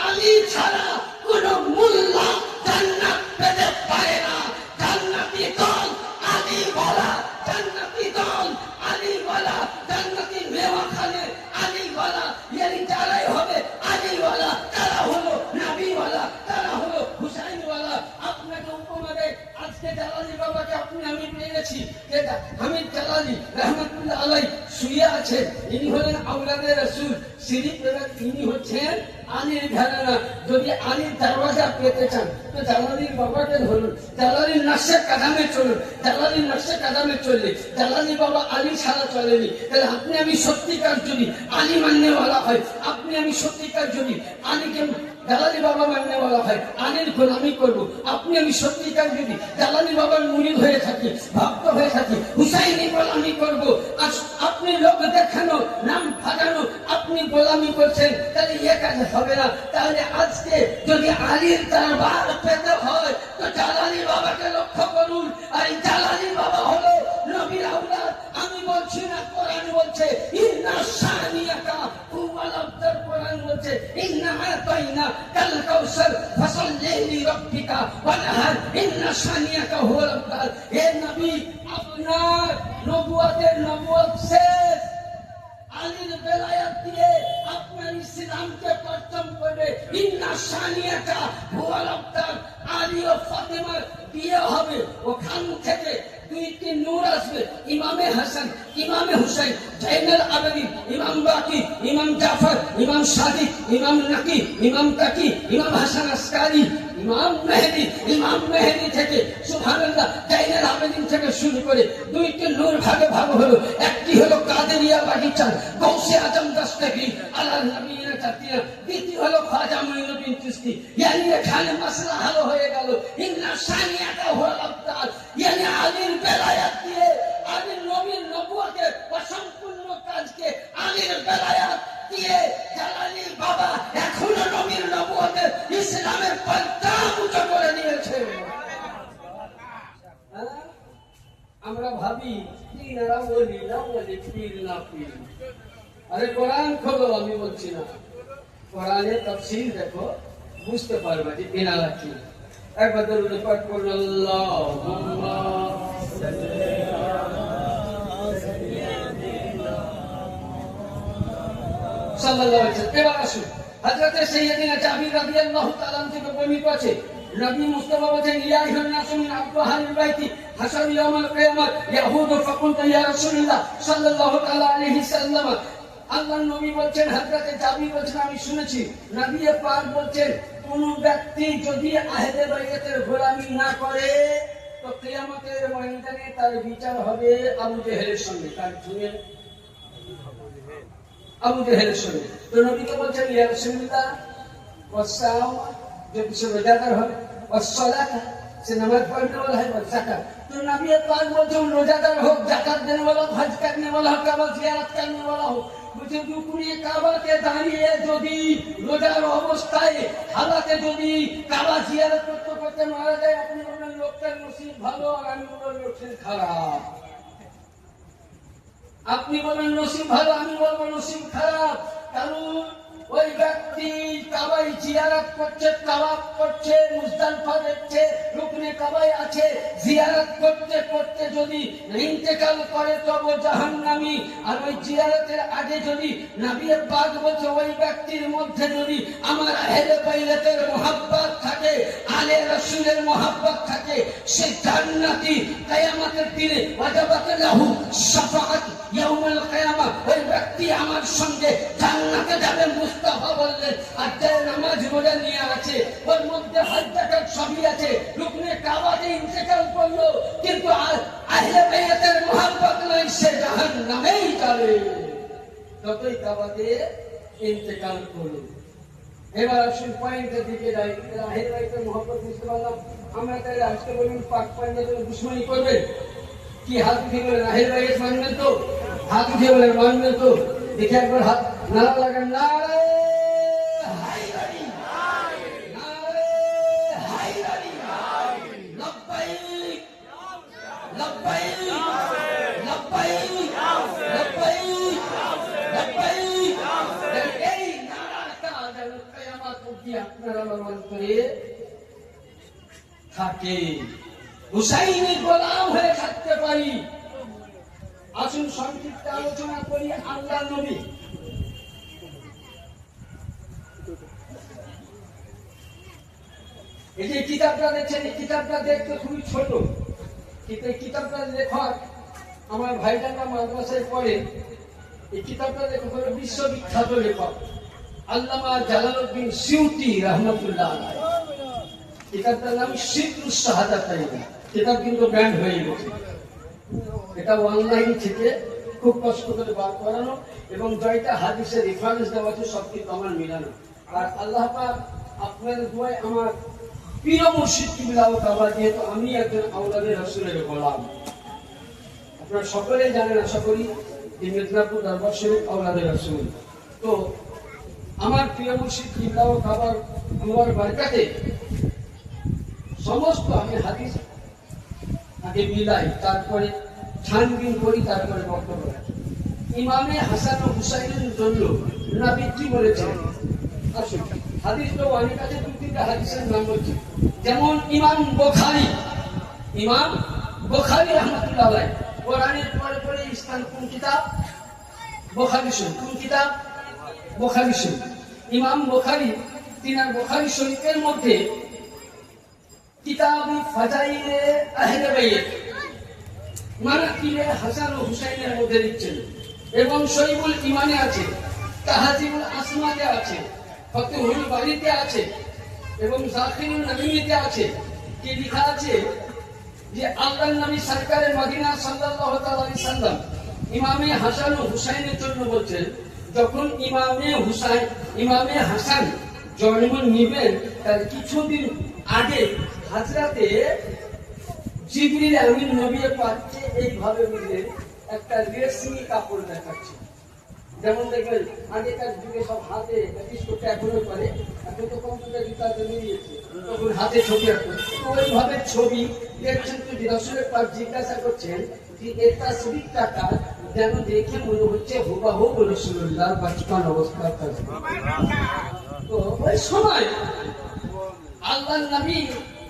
আলী ছাড়া কোন মোল্লা জান্নাত পেতে পারে না। জান্নাতি দল আলী ওয়ালা, জান্নাতি দল আলী ওয়ালা, জান্নাতি মেওয়া খানে আলী ওয়ালা, ইয়ানি যারাই হবে আলী ওয়ালা, তারা হলো নবী ওয়ালা, তারা হলো হুসাইন ওয়ালা। আপনাকে উপমা দেয়, আজকে জালালি বাবাকে আপনি আমি পেয়ে গেছি, হামিদ জালালি রহমাতুল্লাহ আলাইহি শুয়ে আছে, ইনি হলেন আওলাদে রাসূল শরীফ, ইনি হচ্ছেন আলীর ঘরানা। যদি আলীর দরওয়াজা পেতে চান তো জালালির বাবাকে ধরুন, জালালির নকশে কদমে চলুন, জালালির নকশে কদমে চললে জালালি বাবা আলী ছাড়া চলেনি। তাহলে আপনি আমি সত্যিকার যদি আলী মাননেওয়ালা হয়, আপনি আমি সত্যিকার যদি আলীকে জালালি বাবা মাননেওয়ালা হয়, আলীর গোলামি করবো। আপনি আমি সত্যিকার যদি জালালি বাবার মুরিদ হয়ে থাকি, ভক্ত হয়ে থাকি, হুসাইনি গোলামি করবো। আর আপনি লোক দেখানো, নাম ফাটানো আপনি গোলামি করছেন, তাহলে এ কাজ হবে না। তাহলে আজকে যদি আলীর দরবার পেতে হয় তো জালালি বাবাকে লক্ষ্য করুন। আর জালালি বাবা হলো নবীর আওলাদ। আমি বলছি না, কোরআন বলছে ইন্না শানিয়াকা হুয়াল আবতার, কোরআন বলছে ইন্না আতাইনা কাল কাউসার ফাসাল্লি লিরাব্বিকা ওয়ানহার ইন্না শানিয়াকা হুয়াল আবতার। হে নবী, আপনার নবুয়তের নবুয়ত শেষ, আলীর বেলায়াত দিয়ে আপনার ইসলামকে পর্যম করবে। ইন্না শানিয়াকা হুয়াল আবতার, আলী ও ফাতেমার বিয়ে হবে, ওখান থেকে দুইটি নূর আসবে, ইমামে হাসান, ইমামে হুসাইন, জাইনুল আবেদিন, ইমাম বাকি, ইমাম জাফর, ইমাম সাদিক, ইমাম নাকি, ইমাম তাকি, ইমাম হাসান আসকারি, ইমাম মেহেদি থেকে সুবহানাল্লাহ জাইনুল আবেদিন থেকে শুরু করে দুইটি নূর ভাগে ভাগ হলো। একটি হলো কাদেরিয়া বাগিচা গৌসে আজম দস্তগীর আলা নবীনা তাতিয়া, দ্বিতীয় হলো খাজা মুঈনুদ্দিন চিশতি। ইয়ানি এখানে মাসলা হলো হয়ে গেল ইন্না শানিয়াকা হুয়াল আবতার, ইয়ানি আলীর বেলায়াত দিয়ে আলীর নবীর নবুয়তের অসম্পূর্ণ কাজকে আলীর বেলায়াত দিয়ে জালালি বাবা এখনো নবীর নবুয়তের ইসলামের পর্যায় উঁচু করে দিয়েছে। আমরা ভাবি পীররা বলি না, বলি পীর না পীর। আরে কোরআন খোলো, আমি বলছি না, কোরআনের তাফসীর দেখো, বুঝতে পারবে যে এনারা কি। একবার দরুদ পাঠ করুন, আল্লাহুম্মা সাল্লি সাল্লাল্লাহু আলাইহি ওয়াসাল্লাম। এবার আসুন, হযরত সাইয়্যিদিনা জাবির রাদিয়াল্লাহু তাআলা থেকে বর্ণিত আছে, নবী মুস্তাফা বলেন ইয়া আইয়ুহান নাসু মিন আবওয়াহিল বাইতি হাসার ইয়াউমাল কিয়ামাত ইয়াহুদু ফাকুলতু ইয়া রাসূলুল্লাহ সাল্লাল্লাহু তাআলা আলাইহি সাল্লাম আল্লাহ নবী বলছেন, হযরতে জাবির বলছেন আমি শুনেছি নবী পাক বলছেন কোন ব্যক্তি যদি আহলে বাইতের গোলামি না করে তো কিয়ামতের ময়দানে তার বিচার হবে আবু জেহেলের সঙ্গে। তার শুনে আবু জেহেলের সঙ্গে। তো নবীকে বলছেন ইয়া রাসূলুল্লাহ ওয়াসাম, যদি সে রোজাদার হবে, ওয়াসসালাত সে নামাজ পড়তে বলা হয়, ওয়াসাকাত। তো নবী পাক বলছেন রোজাদার হোক, যাকাত দেনে वाला হোক, হজ করনে वाला হোক, কাবা জিয়ারত করনে वाला হোক, বুঝে দুপুরে কাবাতে দাঁড়িয়ে যদি রোজার অবস্থায় হালাতে যদি কাবা জিয়ারত করতে করতে মারা যায়, আপনি বলেন লোকটার নসিব ভালো, আর আমি বলবো নসিব খারাপ। আপনি বলেন নসিব ভালো, আমি বলবো নসিব খারাপ। কারণ ওই ব্যক্তি কাবায় জিয়ারত করছে, তাওয়াফ করছে, মুজদালিফা দেখছে, রুকনে কাবায় আছে, জিয়ারত করতে করতে যদি ইন্তেকাল করে তবে জাহান্নামী। আর ওই জিয়ারতের আগে যদি নবী পাক বলছে ওই ব্যক্তির মধ্যে যদি আমার আহলে বাইতের মুহাব্বত থাকে, আলে রাসূলের মুহাব্বত থাকে, সে জান্নাতি। কিয়ামতের দিনে ওয়াজাবাত লাহু শাফাআত ইয়াউমুল কিয়ামা, ওই ব্যক্তি আমার সঙ্গে জান্নাতে যাবে। মুস্তাফা বললেন আর যে নামাজ রোজা নিয়ে আছে, ওর মধ্যে হজ যাকাত সবই আছে, রুকনে কাবাতে ইন্তেকাল করলো কিন্তু আহলে বাইতের মুহাব্বত নাই, সে জাহান্নামেই যাবে, যতই কাবাতে ইন্তেকাল করলো। এবার আসুন পয়েন্টের দিকে যাই। আহলে বাইতের মুহাব্বত বুঝতে পারলাম আমরা। তাই আজকে বলুন পাক পয়েন্টের জন্য দুশমনি করবেন কি? হাত উঠিয়ে বলেন আহলে বাইত মানবেন তো? হাত উঠিয়ে বলেন মানবেন তো? দেখে একবার হাত নারা লাগান, নারে হায়দারি, নারে হায়দারি, লব্বাইক লব্বাইক লব্বাইক লব্বাইক লব্বাইক। এই নারাটা যেন কিয়ামত অবধি আপনারা মনে করে থাকে, হুসাইনের গোলাম হয়ে থাকতে পারি। আসুন সংক্ষিপ্ত আলোচনা করি আল্লাহ নবী। এই যে কিতাবটা দেখছেন, এই কিতাবটা দেখতে খুবই ছোট, কিন্তু এই কিতাবটা লেখক আমার ভাইজানরা মাদ্রাসায় পড়ে। এই কিতাবটা লেখক হলো বিশ্ববিখ্যাত লেখক আল্লামা জালালউদ্দিন সিউতি রহমতুল্লাহ আলাইহি। কিতাবটার নাম সিদ্রুস শাহাদাতাইন। কিতাব কিন্তু ব্যান্ড হয়ে গেছে, এটা অনলাইন থেকে খুব কষ্ট করে বার করানো এবং জয়টা হাদিসের রেফারেন্স দেওয়া আছে, সব কিছু আমার মিলানো। আর আল্লাহ পাক আপনাদের দোয়ায় আমার প্রিয় মুর্শিদ কিবলা ও কাবা, যেহেতু আমি একজন আওলাদে রাসূলের গোলাম, আপনারা সকলেই জানেন আশা করি যে মেদিনীপুর দরবার শরীফ আওলাদে রাসূল। তো আমার প্রিয় মুর্শিদ কিবলা ও কাবার আমার বরকতে সমস্ত আমি হাদিস আগে মিলাই, তারপরে ছানবিন করি, তারপরে বক্তব্য রাখি। ইমামে হাসান ও হুসাইনের জন্য নবী কি বলেছেন? আসুন হাদিস তো অনেক আছে, দু তিনটা হাদিসের নাম বলছি। যেমন ইমাম বুখারী, ইমাম বুখারী রাহমাতুল্লাহ আলাইহি কোরআনের পরে পরে স্থান কোন কিতাব? বুখারী শরীফ। কোন কিতাব? বুখারী শরীফ। ইমাম বুখারী তিনার বুখারী শরীফের মধ্যে কিতাব ফাজাইলে আহলে বাইত মানাকিবে হাসান ও হুসাইনের মধ্যে লিখছেন, এবং শহীদুল ইমানে আছে, তাহজিবুল আসমাতে আছে, ফতহুল বারিতে আছে এবং জাকিরুল নবীতে আছে। কি লেখা আছে যে আল্লাহর নবী সরকারে মদিনা সাল্লাল্লাহু তাআলা আলাইহি সাল্লাম ইমামে হাসান ও হুসাইনের জন্য বলছেন, যখন ইমামে হাসান জন্ম নেবেন তার কিছুদিন আগে হাজরাতে জিবরিল আমিন নবী পাককে এইভাবে বুঝলেন একটা রেশমি কাপড় দেখাচ্ছে। যেমন দেখবেন আগেকার যুগে সব হাতে স্টোকে এখনো করে, এখন তো কম্পিউটার জুতাতে নিয়েছে, তখন হাতে ছবি আঁকতো। ওইভাবে ছবি দেখছেন তো রাসূলের পাক জিজ্ঞাসা করছেন যে এটা ছবিটা কার, যেন দেখে মনে হচ্ছে হুবাহু রাসূলুল্লাহর বাচকান অবস্থা। তো ওই সময় আল্লাহর নবী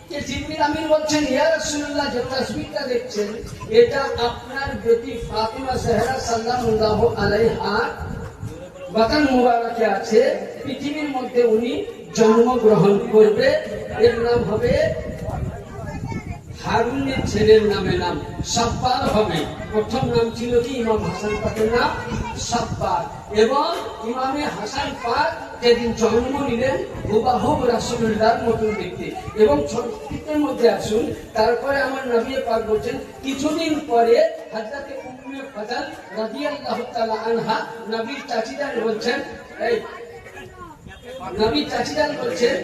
কে জিবরিল আমিন বলছেন, ইয়া রাসূলুল্লাহ যে তাসবিহটা দেখছেন এটা আপনার বেটি ফাতিমা জাহরা সাল্লাল্লাহু আলাইহা বাতান মুবারকে আছে, পৃথিবীর মধ্যে উনি জন্মগ্রহণ করবে, এর নাম হবে হারুনের ছেলের নামে নাম সাব্বার হবে। প্রথম নাম ছিল কি ইমাম হাসান পাকের নাম সাব্বার, এবং ইমামে হাসান পাক যেদিন জন্ম নিলেন হুবাহুব রাসূলুল্লাহর মতন দেখতে। এবং সংস্কৃতের মধ্যে আসুন, তারপরে আমার নবী পাক বলছেন কিছুদিন পরে হযরত উম্মে ফজল রাদিয়াল্লাহু তাআলা আনহা নবীর চাচিদার বলছেন, এই নবী চাচিদার বলছেন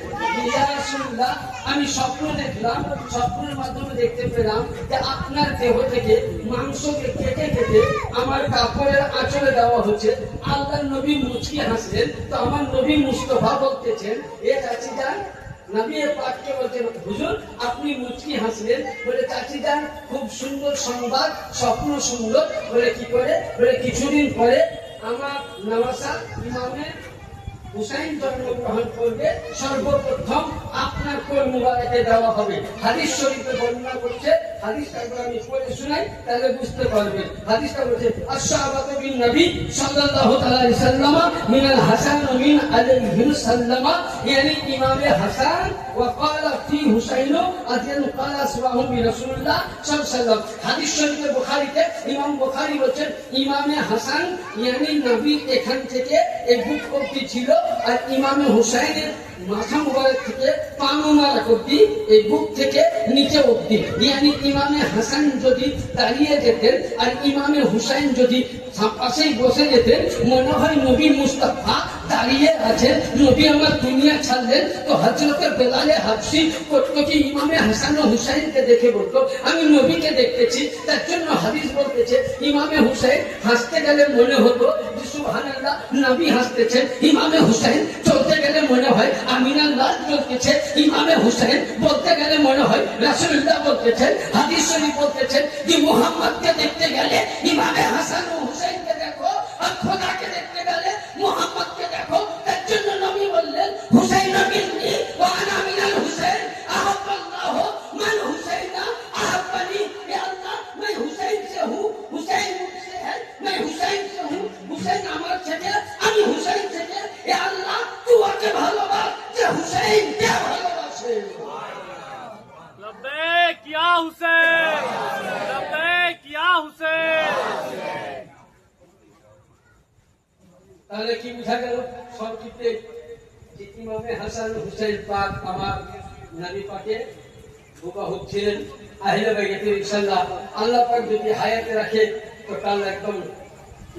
ইয়া রাসূলুল্লাহ, আমি স্বপ্ন দেখলাম, স্বপ্নের মাধ্যমে দেখতে পেলাম যে আপনার দেহ থেকে মাংসকে কেটে কেটে আমার কাপড়ের আঁচলে দেওয়া হচ্ছে। আল্লাহর নবী মুচকি হাসলেন। তো আমার নবী মুস্তাফা বলতেছেন, এ চাচিদার নবী পাককে বলছেন হুজুর আপনি মুচকি হাসলেন, বলে চাচিদার খুব সুন্দর সংবাদ, স্বপ্ন সুন্দর। বলে কি করে? বলে কিছুদিন পরে আমার নওয়াসা ইমামে হুসাইন জন্মগ্রহণ করবে, সর্বপ্রথম আপনার কোল মুবারকে দেওয়া হবে। হাদিস শরীফে বর্ণনা করছে, হাদিসটা আমি পড়ে শোনাই তাহলে বুঝতে পারবেন। হাদিসটা বলছে আশ-শাহাবাতু বিন নবী সাল্লাল্লাহু আলাইহি সাল্লাম মিনাল হাসান ওয়া মিন আলাইহি সাল্লাম, ইয়ানি ইমামে হাসান ওয়া ক্বালা ফি হুসাইন আযান ক্বালা সুবহান বি রাসূলুল্লাহ সাল্লাল্লাহু আলাইহি সাল্লাম। হাদিস শরীফে বুখারীতে ইমাম বুখারী বলেন ইমামে হাসান ইয়ানি নবী এখান থেকে এই বুক অবধি ছিল, আর ইমামে হুসাইনের মাথা মুবারক থেকে পা মুবারক অবধি এই বুক থেকে নিচে অবধি। ইয়ানি ইমামে হাসান যদি দাঁড়িয়ে যেতেন আর ইমামে হুসাইন যদি পাশেই বসে যেতেন, মনে হয় নবী মুস্তাফা দাঁড়িয়ে আছেন, নবী আমার দুনিয়া ছাড়লেন। তো হযরত বেলালে হাবশী করতো কি ইমামে হাসান ও হুসাইনকে দেখে বলতো আমি নবীকে দেখতেছি। তার জন্য হাদিস বলতেছে ইমামে হুসাইন হাসতে গেলে মনে হতো যে সুবহানাল্লাহ নবী হাসতেছেন, ইমামে হুসাইন চলতে গেলে মনে হয় আমিনাল্লাহ চলতেছে, ইমামে হুসাইন বলতে গেলে মনে হয় রাসূলুল্লাহ বলতেছেন। হাদিস শরীফ বলতেছেন যে মুহাম্মদকে দেখতে গেলে ইমামে হাসান ও হুসাইনকে দেখো, আর খোদাকে দেখতে গেলে মুহাম্মদকে দেখো। তার জন্য নবী বললেন হুসাইন মিন্নি ওয়া আনা মিনাল হুসাইন আহাব্বাল্লাহ মান হুসাইনা আহাব্বানি। ইয়া আল্লাহ मैं হুসাইন से हूं, হুসাইন मुझसे है, मैं হুসাইন से हूं, হুসাইন আমার থেকে, আমি হুসাইন থেকে। ইয়া আল্লাহ তুই ওকে ভালোবাস যে হুসাইন কে ভালোবাসে। लब्बैक या हुसैन, लब्बैक या हुसैन। তাহলে কি বোঝা গেল সংক্ষিপ্তে যে ইমামে হাসান হুসাইন পাক আমার নবী পাকে হুবাহুব ছিলেন, আহলে বাইতের। ইনশাআল্লাহ আল্লাহ পাক যদি হায়াতে রাখে তো কাল একদম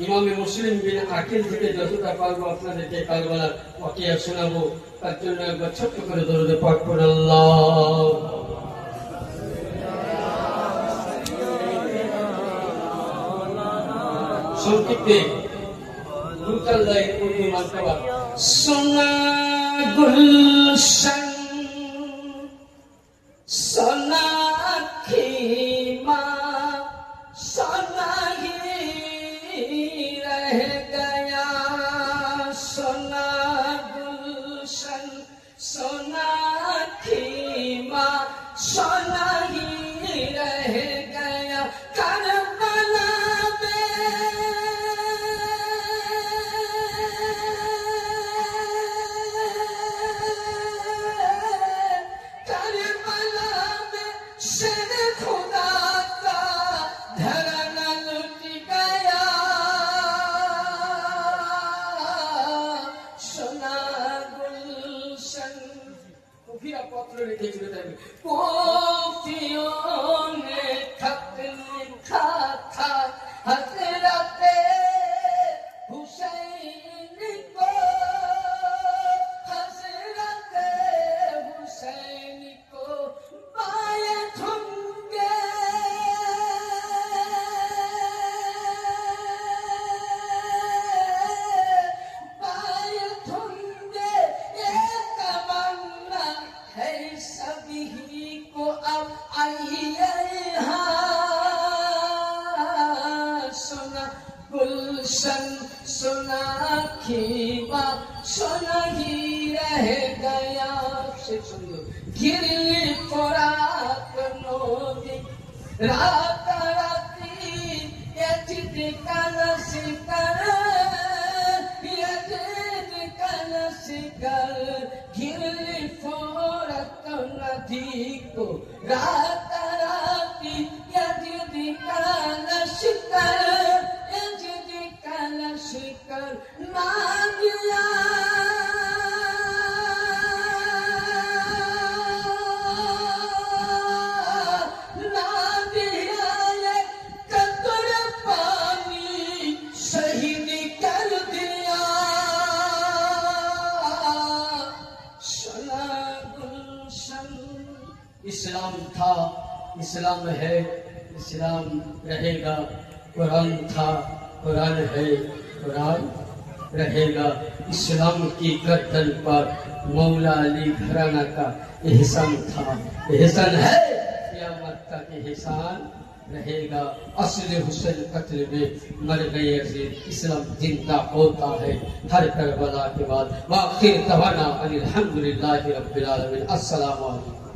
ইমামে মুসলিম বিন আকিল থেকে যতটা পারবো আপনাদেরকে কারবালার ওয়াকিয়া শোনাবো। তার জন্য একবার ছোট্ট করে দরুদ পাক পড়ুন। আল্লাহ সংক্ষিপ্তে দুটাল্লাই উর্দু মার্তবা সোনা গুলশন সোনা खीमा सोना ही रह गया, सोना गुलशन सोना खीमा सोना ही रह गया। करबला पत्र लिखे कॉफियों ने खत लिखा था हज़रत हुसैन को, हज़रत हुसैन को बायत होंगे, बायत होंगे। ये तमन्ना है सभी को अब आइए सोना गुलशन सोना खीमा सोना ही रह गया। गिरली परात नदी राताराती यजिद कलशिकर, यजिद कलशिकर। गिरली परात नदी को राताराती इस्लाम था, इस्लाम है, इस्लाम रहेगा। कुरान था, कुरान है, कुरान रहेगा। इस्लाम की गर्दन पर मौला अली घराना का एहसान था, एहसान है, क़यामत तक एहसान रहेगा। असले हुसैन कत्ल में मर गए अजीज, इस्लाम जिंदा होता है हर करबला के बाद। वाखिर दवाना अनिल हम्दुलिल्लाहि रब्बिल आलमीन। अस्सलामु अलैकुम।